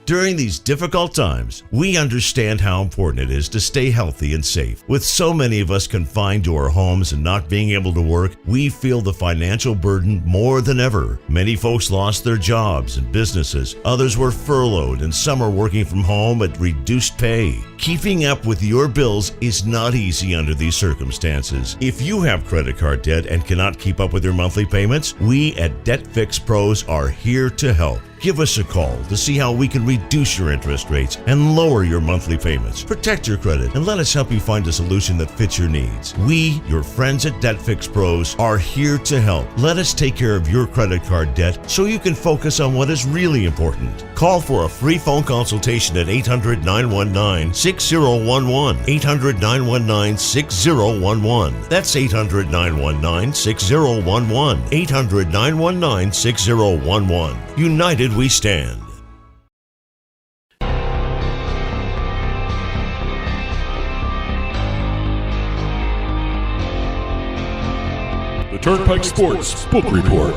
During these difficult times, we understand how important it is to stay healthy and safe. With so many of us confined to our homes and not being able to work, we feel the financial burden more than ever. Many folks lost their jobs and businesses. Others were furloughed, and some are working from home at reduced pay. Keeping up with your bills is not easy under these circumstances. If you have credit card debt and cannot keep up with your monthly payments, we at Debt Fix Pros are here to help. Give us a call to see how we can reduce your interest rates and lower your monthly payments. Protect your credit and let us help you find a solution that fits your needs. We, your friends at Debt Fix Pros, are here to help. Let us take care of your credit card debt so you can focus on what is really important. Call for a free phone consultation at 800-919-6011. 800-919-6011. That's 800-919-6011. 800-919-6011. United we stand. The Turnpike Sports Book Report.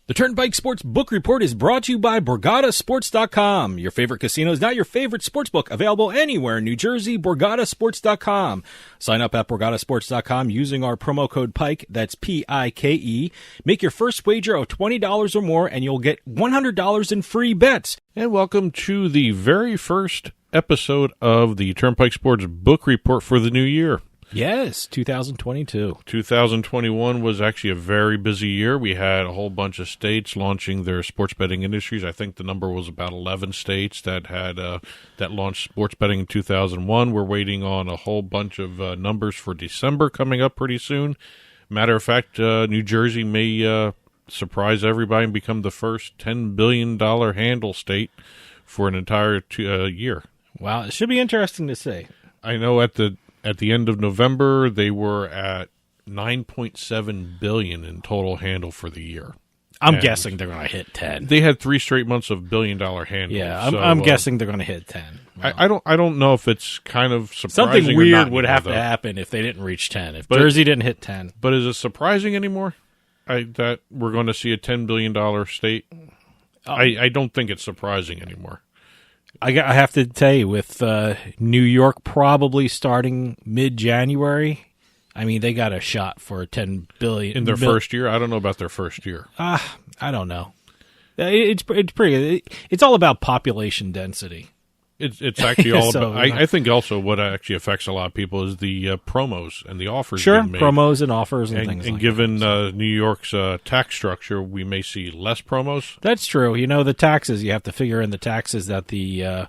The Turnpike Sports Book Report is brought to you by BorgataSports.com. Your favorite casino is now your favorite sportsbook. Available anywhere in New Jersey, BorgataSports.com. Sign up at BorgataSports.com using our promo code PIKE, that's P-I-K-E. Make your first wager of $20 or more, and you'll get $100 in free bets. And welcome to the very first episode of the Turnpike Sports Book Report for the new year. Yes, 2022. 2021 was actually a very busy year. We had a whole bunch of states launching their sports betting industries. I think the number was about 11 states that had that launched sports betting in 2001. We're waiting on a whole bunch of numbers for December coming up pretty soon. Matter of fact, New Jersey may surprise everybody and become the first $10 billion handle state for an entire year. Wow, it should be interesting to see. I know at the end of November, they were at $9.7 billion in total handle for the year. I'm guessing they're going to hit 10. They had 3 straight months of billion-dollar handle. Yeah, I'm guessing they're going to hit 10. Wow. I don't know if it's kind of surprising. Something weird would have to happen if they didn't reach 10. If Jersey didn't hit 10. But is it surprising anymore that we're going to see a $10 billion state? I don't think it's surprising anymore. I have to tell you, with New York probably starting mid-January, I mean, they got a shot for $10 billion. In their first year? I don't know about their first year. I don't know. It's pretty. It's all about population density. It's actually all about. I think also what actually affects a lot of people is the promos and the offers. Sure, being made. Promos and offers and things. And like given that. New York's tax structure, we may see less promos. That's true. You know, the taxes, you have to figure in the taxes that the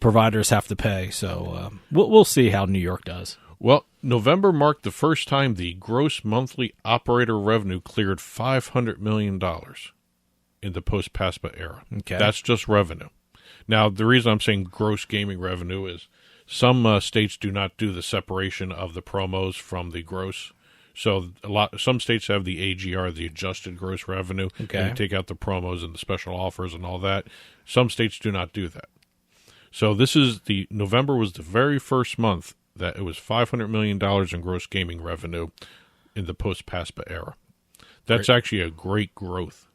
providers have to pay. So we'll see how New York does. Well, November marked the first time the gross monthly operator revenue cleared $500 million in the post-PASPA era. Okay. That's just revenue. Now, the reason I'm saying gross gaming revenue is some states do not do the separation of the promos from the gross. So some states have the AGR, the adjusted gross revenue, okay, and they take out the promos and the special offers and all that. Some states do not do that. So November was the very first month that it was $500 million in gross gaming revenue in the post-PASPA era. That's actually a great growth,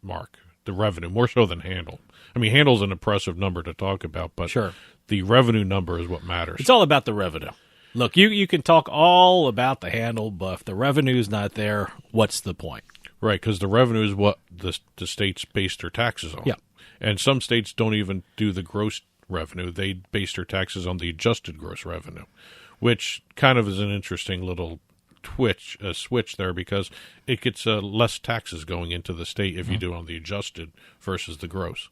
Mark, the revenue, more so than handle. I mean, handle's an impressive number to talk about, but sure, the revenue number is what matters. It's all about the revenue. Look, you can talk all about the handle, but if the revenue's not there, what's the point? Right, because the revenue is what the states base their taxes on. Yeah. And some states don't even do the gross revenue. They base their taxes on the adjusted gross revenue, which kind of is an interesting little switch there, because it gets less taxes going into the state if you do it on the adjusted versus the gross.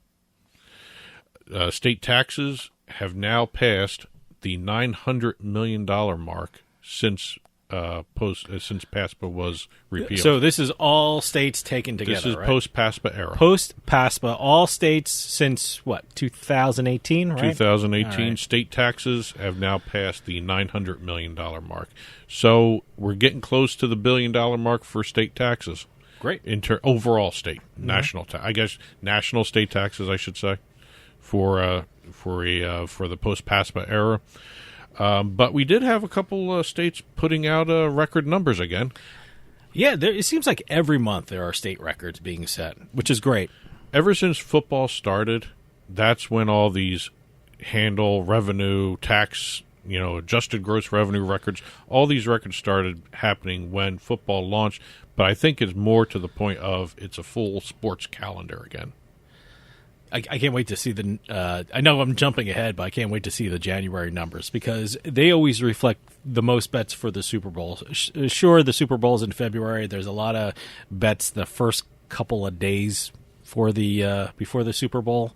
State taxes have now passed the $900 million mark since PASPA was repealed. So this is all states taken together, This is right? post-PASPA era. Post-PASPA, all states since, 2018, right? 2018. Right. State taxes have now passed the $900 million mark. So we're getting close to the $1 billion mark for state taxes. Great. Overall state, national national state taxes, I should say, for the post-PASPA era. But we did have a couple states putting out record numbers again. Yeah, it seems like every month there are state records being set, which is great. Ever since football started, that's when all these handle, revenue, tax, adjusted gross revenue records, all these records started happening when football launched. But I think it's more to the point of it's a full sports calendar again. I can't wait to see I know I'm jumping ahead, but I can't wait to see the January numbers because they always reflect the most bets for the Super Bowl. Sure, the Super Bowl's in February. There's a lot of bets the first couple of days for before the Super Bowl,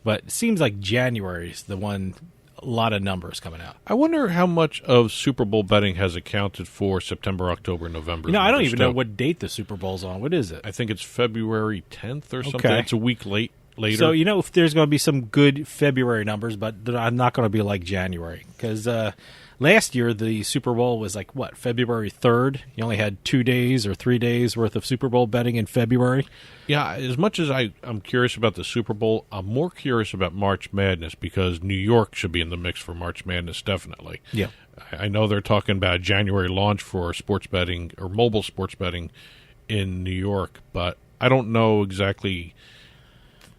but it seems like January is the one. A lot of numbers coming out. I wonder how much of Super Bowl betting has accounted for September, October, November. I don't even know what date the Super Bowl's on. What is it? I think it's February 10th or something. Okay. It's a week later. So, if there's going to be some good February numbers, but they're not going to be like January. Because last year, the Super Bowl was like, February 3rd? You only had 2 days or 3 days worth of Super Bowl betting in February. Yeah, as much as I'm curious about the Super Bowl, I'm more curious about March Madness because New York should be in the mix for March Madness, definitely. Yeah. I know they're talking about a January launch for sports betting or mobile sports betting in New York, but I don't know exactly.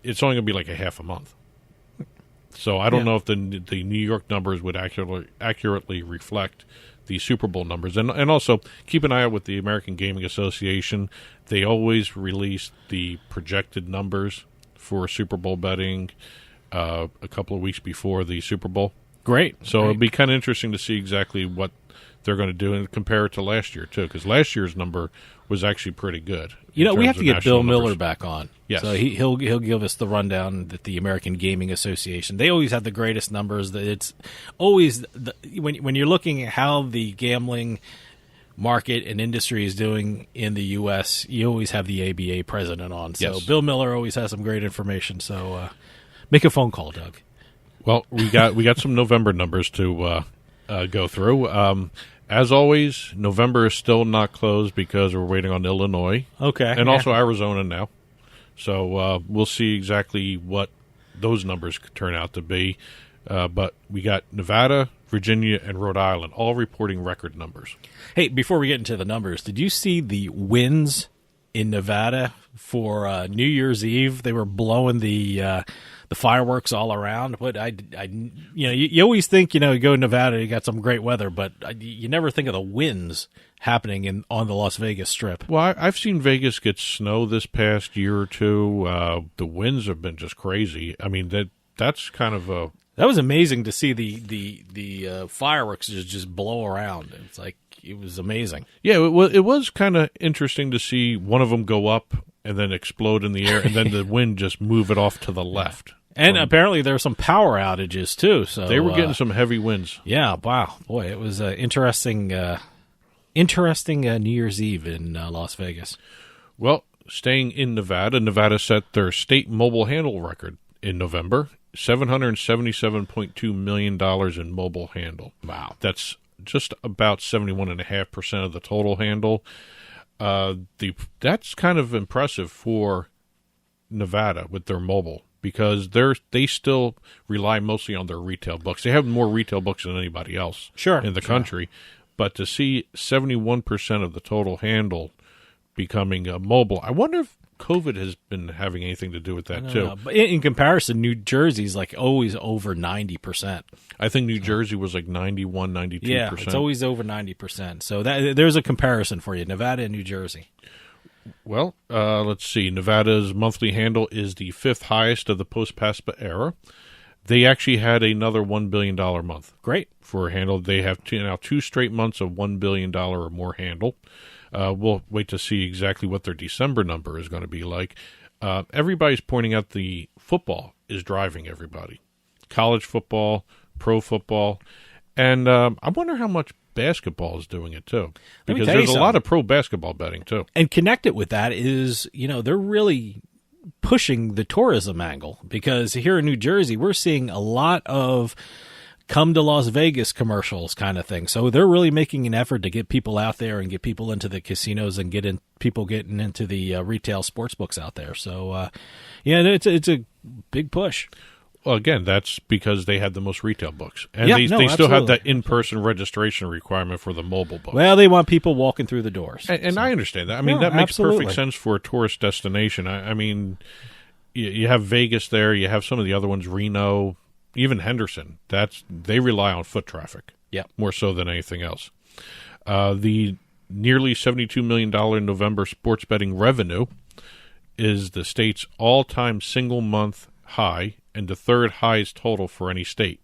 It's only going to be like a half a month. So I don't know if the New York numbers would accurately reflect the Super Bowl numbers. And also, keep an eye out with the American Gaming Association. They always release the projected numbers for Super Bowl betting a couple of weeks before the Super Bowl. Great. So it'll be kind of interesting to see exactly what they're going to do and compare it to last year, too, because last year's number was actually pretty good. We have to get Bill Miller back on. Yes. So he'll give us the rundown that the American Gaming Association. They always have the greatest numbers. It's always when you're looking at how the gambling market and industry is doing in the U.S., you always have the ABA president on. So yes. Bill Miller always has some great information. So make a phone call, Doug. Well, we got some November numbers to go through. As always, November is still not closed because we're waiting on Illinois. Okay. And also Arizona now. So we'll see exactly what those numbers could turn out to be. But we got Nevada, Virginia, and Rhode Island all reporting record numbers. Hey, before we get into the numbers, did you see the winds in Nevada for New Year's Eve? They were blowing the fireworks all around. But you always think, you go to Nevada, you got some great weather, but you never think of the winds happening on the Las Vegas Strip. Well, I've seen Vegas get snow this past year or two. The winds have been just crazy. I mean, that's kind of a... That was amazing to see the fireworks just blow around. It's like, it was amazing. Yeah, it was kind of interesting to see one of them go up and then explode in the air, and then the wind just move it off to the left. And apparently there were some power outages, too. So they were getting some heavy winds. Yeah, wow. Boy, it was interesting New Year's Eve in Las Vegas. Well, staying in Nevada set their state mobile handle record in November, $777.2 million in mobile handle. Wow. That's just about 71.5% of the total handle. That's kind of impressive for Nevada with their mobile because they still rely mostly on their retail books. They have more retail books than anybody else in the country. But to see 71% of the total handle becoming mobile, I wonder if COVID has been having anything to do with that, too. But in comparison, New Jersey's like always over 90%. I think New Jersey was like 91, 92%. Yeah, it's always over 90%. So there's a comparison for you, Nevada and New Jersey. Well, let's see. Nevada's monthly handle is the fifth highest of the post-PASPA era. They actually had another $1 billion month. Great. For a handle. They have now 2 straight months of $1 billion or more handle. We'll wait to see exactly what their December number is going to be like. Everybody's pointing out the football is driving everybody. College football, pro football, and I wonder how much basketball is doing it, too. Because there's a lot of pro basketball betting, too. And connected with that is, they're really pushing the tourism angle because here in New Jersey, we're seeing a lot of come to Las Vegas commercials kind of thing. So they're really making an effort to get people out there and get people into the casinos and people getting into the retail sports books out there. So, it's a big push. Well, again, that's because they had the most retail books. And Yeah, they no, still have that absolutely. in-person registration requirement for the mobile books. Well, they want people walking through the doors. And I understand that. I mean, No, that makes absolutely. perfect sense for a tourist destination. I mean, you have Vegas there. You have some of the other ones, Reno, even Henderson. They rely on foot traffic. Yeah. More so than anything else. The nearly $72 million November sports betting revenue is the state's all-time single-month high and the third highest total for any state.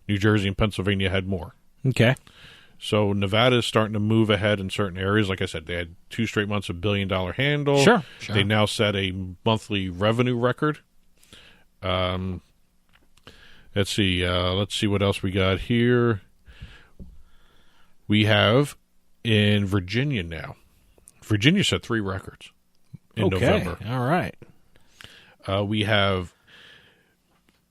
New Jersey and Pennsylvania had more. Okay. So Nevada is starting to move ahead in certain areas. Like I said, they had 2 straight months of billion-dollar handle. Sure. They now set a monthly revenue record. Let's see what else we got here. We have in Virginia now. Virginia set 3 records in November. All right. We have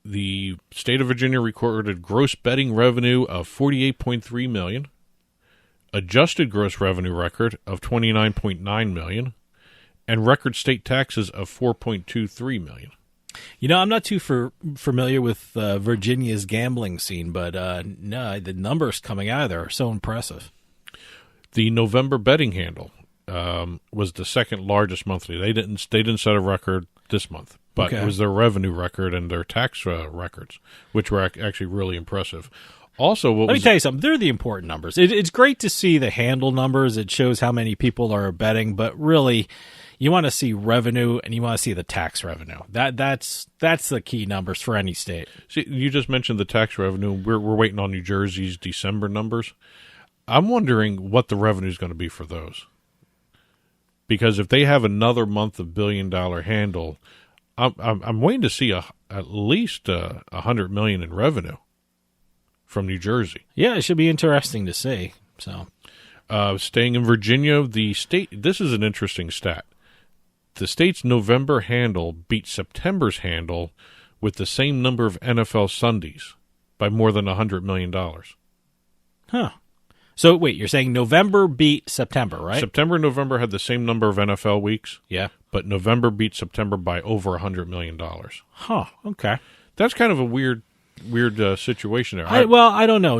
the state of Virginia recorded gross betting revenue of $48.3 million, adjusted gross revenue record of $29.9 million, and record state taxes of $4.23 million. You know, I'm not too familiar with Virginia's gambling scene, but no, the numbers coming out of there are so impressive. The November betting handle was the second largest monthly. They didn't set a record this month, but Okay. it was their revenue record and their tax records, which were actually really impressive. Also, Let me tell you something. They're the important numbers. It's great to see the handle numbers. It shows how many people are betting, but really, you want to see revenue and you want to see the tax revenue. That's the key numbers for any state. See, you just mentioned the tax revenue. We're waiting on New Jersey's December numbers. I'm wondering what the revenue is going to be for those. Because if they have another month of billion-dollar handle, I'm waiting to see at least $100 million in revenue from New Jersey. Yeah, it should be interesting to see. So, Staying in Virginia, the state. This is an interesting stat. The state's November handle beat September's handle with the same number of NFL Sundays by more than $100 million. huh? So wait, you're saying November beat September, right? September and November had the same number of NFL weeks, Yeah. but November beat September by over $100 million. Huh. Okay. That's kind of a weird situation there. I don't know.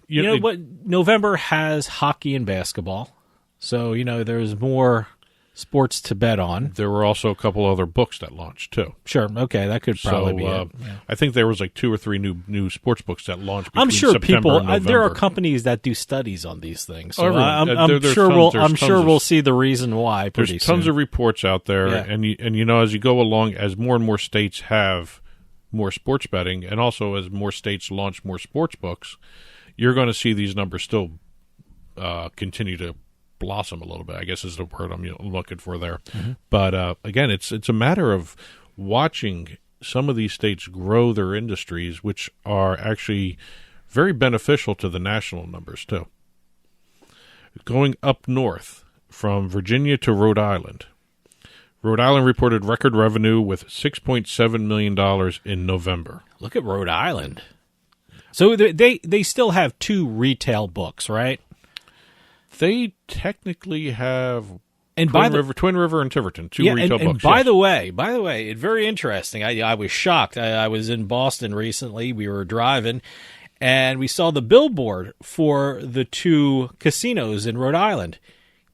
You know it- what? November has hockey and basketball, so there's more sports to bet on. There were also a couple other books that launched too. Sure. Okay, that could probably be it. Yeah. I think there was like 2 or 3 new sports books that launched. I'm Between sure September and there are November. companies that do studies on these things. So Everyone. There's sure tons- there's I'm tons sure of- we'll see the reason why pretty There's tons soon. of reports out there, Yeah. and as you go along, as more and more states have more sports betting, and also as more states launch more sports books, you're going to see these numbers still continue to blossom a little bit, I guess is the word I'm looking for there. Mm-hmm. But again, it's a matter of watching some of these states grow their industries, which are actually very beneficial to the national numbers too. Going up north from Virginia to Rhode Island. Rhode Island reported record revenue with $6.7 million in November. Look at Rhode Island. So they still have 2 retail books, right? They technically have And Twin River and Tiverton, 2 retail books. And by yes. the way, it's very interesting. I was shocked. I was in Boston recently. We were driving, and we saw the billboard for the 2 casinos in Rhode Island,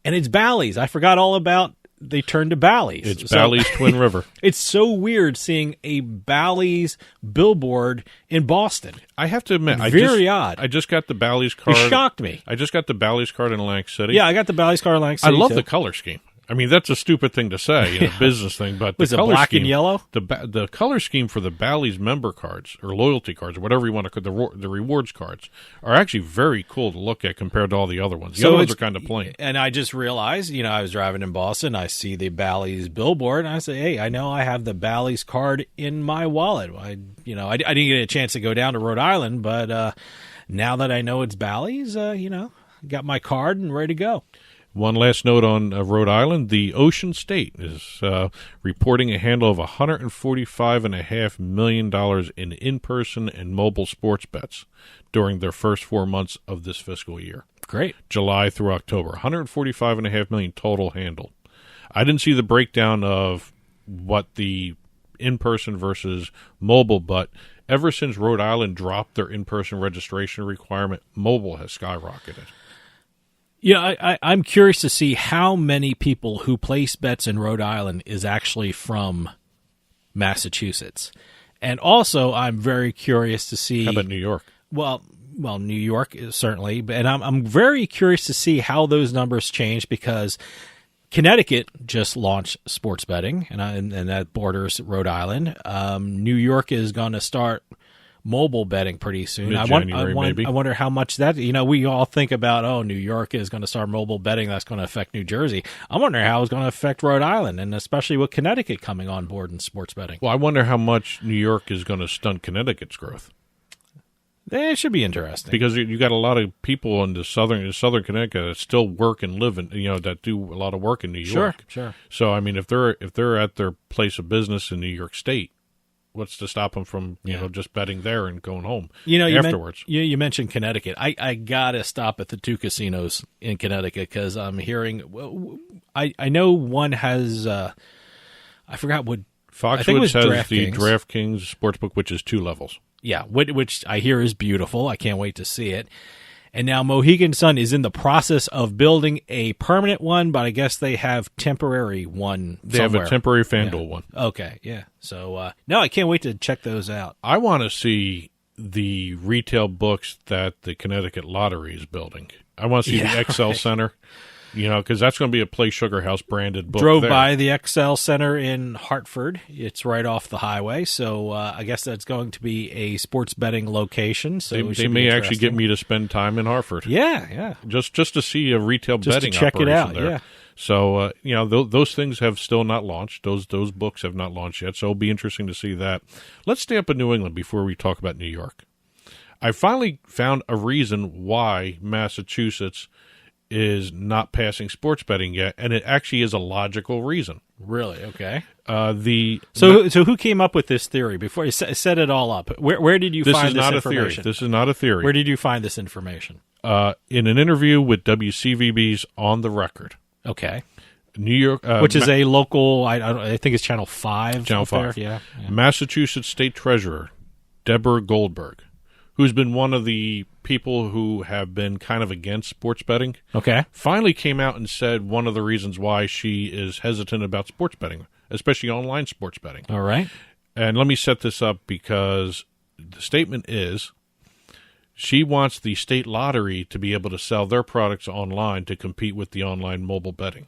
and it's Bally's. I forgot all about. They turned to Bally's. It's Bally's Twin River. It's so weird seeing a Bally's billboard in Boston. I have to admit, Very odd. I just got the Bally's card. It shocked me. I just got the Bally's card in Atlantic City. Yeah, I got the Bally's card in Atlantic I City, love too. the color scheme. I mean, that's a stupid thing to say, business thing, but Was the it color black scheme, and yellow? The color scheme for the Bally's member cards or loyalty cards or whatever you want to call the rewards cards are actually very cool to look at compared to all the other ones. The other ones are kind of plain. And I just realized, I was driving in Boston. I see the Bally's billboard, and I say, "Hey, I know I have the Bally's card in my wallet." I didn't get a chance to go down to Rhode Island, but now that I know it's Bally's, got my card and ready to go. One last note on Rhode Island. The Ocean State is reporting a handle of $145.5 million in in-person and mobile sports bets during their first 4 months of this fiscal year. Great. July through October. $145.5 million total handle. I didn't see the breakdown of what the in-person versus mobile, but ever since Rhode Island dropped their in-person registration requirement, mobile has skyrocketed. Yeah, I'm curious to see how many people who place bets in Rhode Island is actually from Massachusetts. And also, I'm very curious to see... How about New York? Well, New York is certainly, and I'm very curious to see how those numbers change because Connecticut just launched sports betting, and that borders Rhode Island. New York is going to start mobile betting pretty soon. Mid-January, I wonder how much that, we all think about, New York is going to start mobile betting. That's going to affect New Jersey. I'm wondering how it's going to affect Rhode Island, and especially with Connecticut coming on board in sports betting. Well, I wonder how much New York is going to stunt Connecticut's growth. It should be interesting. Because you got a lot of people in the southern Connecticut that still work and live in, that do a lot of work in New York. Sure. So, I mean, if they're at their place of business in New York State, what's to stop them from just betting there and going home afterwards? You mentioned Connecticut. I gotta stop at the 2 casinos in Connecticut because I'm hearing. I know one has. I forgot what. Foxwoods has the DraftKings Sportsbook, which is 2 levels. Yeah, which I hear is beautiful. I can't wait to see it. And now Mohegan Sun is in the process of building a permanent one, but I guess they have temporary one They somewhere. have a temporary FanDuel one. Okay, yeah. So, no, I can't wait to check those out. I want to see the retail books that the Connecticut Lottery is building. I want to see the XL Center, because that's going to be a Play Sugar House branded book. Drove there. by the XL Center in Hartford. It's right off the highway, so I guess that's going to be a sports betting location. So they may actually get me to spend time in Hartford. Yeah. Just to see a retail betting to check operation it out. there. Yeah. So those things have still not launched. Those books have not launched yet. So it'll be interesting to see that. Let's stay up in New England before we talk about New York. I finally found a reason why Massachusetts is not passing sports betting yet, and it actually is a logical reason. Really? Okay. So who came up with this theory before you set it all up? Where did you find this information? This is not a theory. Where did you find this information? In an interview with WCVB's On the Record. Okay. New York, which is a local. I think it's Channel 5. Channel 5. Yeah. Massachusetts State Treasurer Deborah Goldberg, who's been one of the people who have been kind of against sports betting, finally came out and said one of the reasons why she is hesitant about sports betting, especially online sports betting. All right. And let me set this up because the statement is she wants the state lottery to be able to sell their products online to compete with the online mobile betting.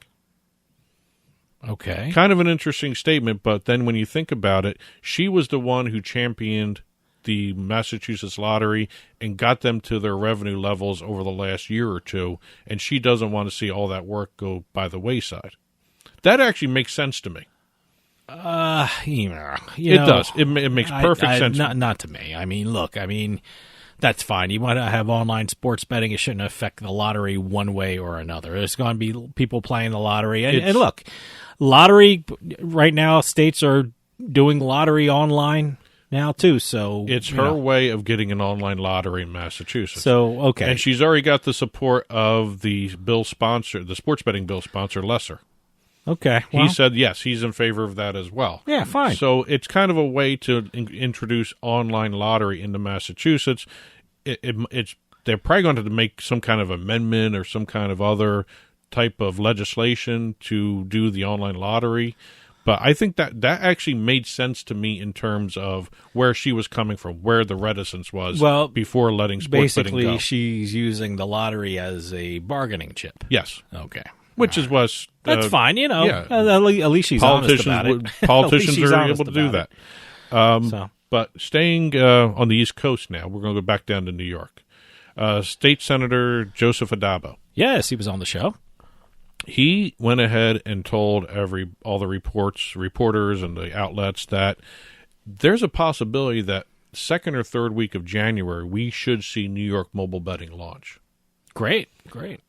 Okay. Kind of an interesting statement, but then when you think about it, she was the one who championed the Massachusetts Lottery and got them to their revenue levels over the last year or two, and she doesn't want to see all that work go by the wayside. That actually makes sense to me. It does. It makes perfect sense. Not to me. I mean, look, that's fine. You want to have online sports betting. It shouldn't affect the lottery one way or another. There's going to be people playing the lottery. And look, lottery right now, states are doing lottery online now too, so it's her way of getting an online lottery in Massachusetts. So okay, and she's already got the support of the bill sponsor, the sports betting bill sponsor, Lesser. Okay, he said yes, he's in favor of that as well. Yeah, fine. So it's kind of a way to introduce online lottery into Massachusetts. It's they're probably going to make some kind of amendment or some kind of other type of legislation to do the online lottery. But I think that actually made sense to me in terms of where she was coming from, where the reticence was before letting sports betting go. Basically, she's using the lottery as a bargaining chip. Yes. Okay. Which is what... That's fine, Yeah. At least she's honest about it. Politicians are able to do that. But staying on the East Coast now, we're going to go back down to New York. State Senator Joseph Adabo. Yes, he was on the show. He went ahead and told all the reporters and the outlets that there's a possibility that second or third week of January, we should see New York mobile betting launch. Great.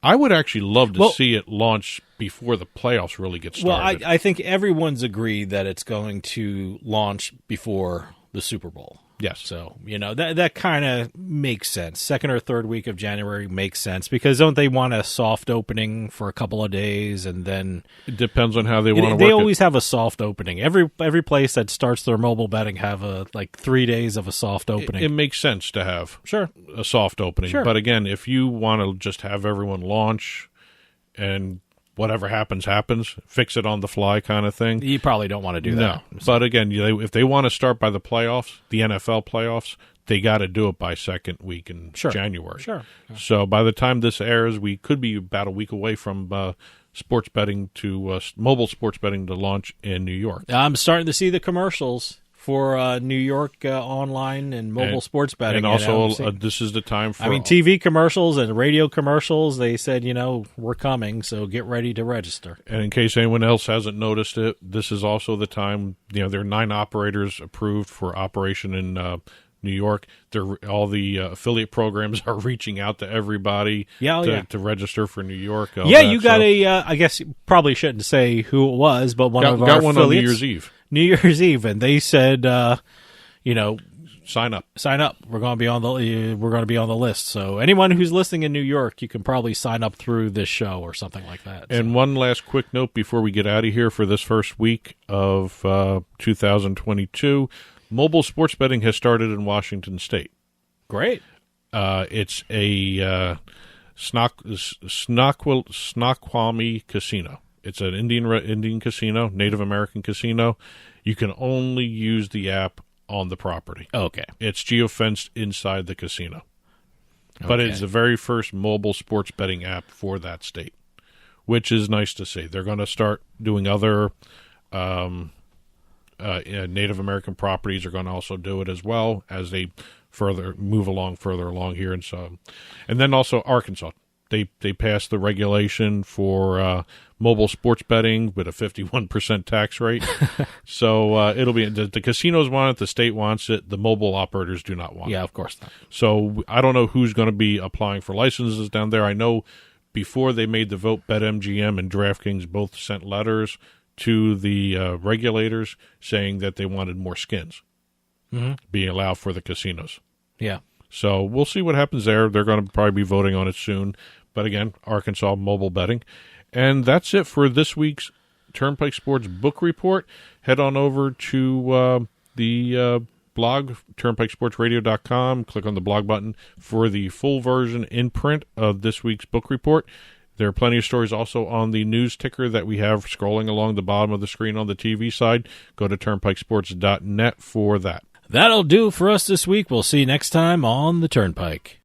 I would actually love to see it launch before the playoffs really get started. Well, I think everyone's agreed that it's going to launch before the Super Bowl. Yes. So, that kind of makes sense. Second or third week of January makes sense because don't they want a soft opening for a couple of days and then... It depends on how they want to work They always have a soft opening. Every place that starts their mobile betting have 3 days of a soft opening. It makes sense to have a soft opening. Sure. But again, if you want to just have everyone launch and whatever happens, fix it on the fly kind of thing. You probably don't want to do that. No. But again, if they want to start by the playoffs, the NFL playoffs, they got to do it by second week in January. Sure. So by the time this airs, we could be about a week away from sports betting to mobile sports betting to launch in New York. I'm starting to see the commercials for New York online and mobile sports betting. And also, this is the time for... TV commercials and radio commercials, they said, we're coming, so get ready to register. And in case anyone else hasn't noticed it, this is also the time, there are 9 operators approved for operation in New York. All the affiliate programs are reaching out to everybody to register for New York. You got I guess you probably shouldn't say who it was, but one of our affiliates. Got one on New Year's Eve. New Year's Eve, and they said, sign up. We're going to be on the list. So anyone who's listening in New York, you can probably sign up through this show or something like that. And one last quick note before we get out of here for this first week of 2022, mobile sports betting has started in Washington State. Great. It's a Snoqualmie Casino. It's an Indian casino, Native American casino. You can only use the app on the property. Okay. It's geofenced inside the casino. But it's the very first mobile sports betting app for that state, which is nice to see. They're going to start doing other Native American properties are going to also do it as well as they further along here. And then also Arkansas. They passed the regulation for mobile sports betting with a 51% tax rate. So it'll be the casinos want it, the state wants it, the mobile operators do not want it. Yeah, of course not. So I don't know who's going to be applying for licenses down there. I know before they made the vote, BetMGM and DraftKings both sent letters to the regulators saying that they wanted more skins being allowed for the casinos. Yeah. So we'll see what happens there. They're going to probably be voting on it soon. But again, Arkansas mobile betting. And that's it for this week's Turnpike Sports Book Report. Head on over to the blog, turnpikesportsradio.com. Click on the blog button for the full version in print of this week's book report. There are plenty of stories also on the news ticker that we have scrolling along the bottom of the screen on the TV side. Go to turnpikesports.net for that. That'll do for us this week. We'll see you next time on the Turnpike.